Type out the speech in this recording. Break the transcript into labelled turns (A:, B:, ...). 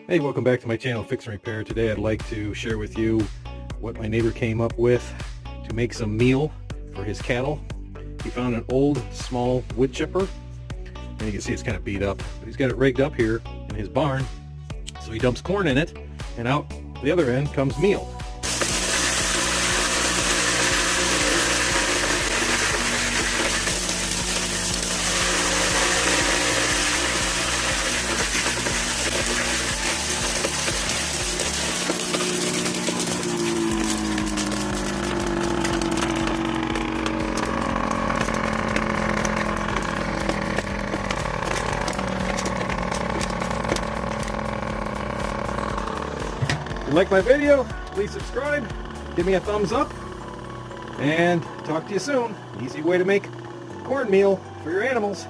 A: Hey, welcome back to my channel, Fix and Repair. Today I'd like to share with you what my neighbor came up with to make some meal for his cattle. He found an old, small wood chipper, and you can see it's kind of beat up, but he's got it rigged up here in his barn. So he dumps corn in it, and out the other end comes meal. If you like my video, please subscribe, give me a thumbs up, and talk to you soon. Easy way to make cornmeal for your animals.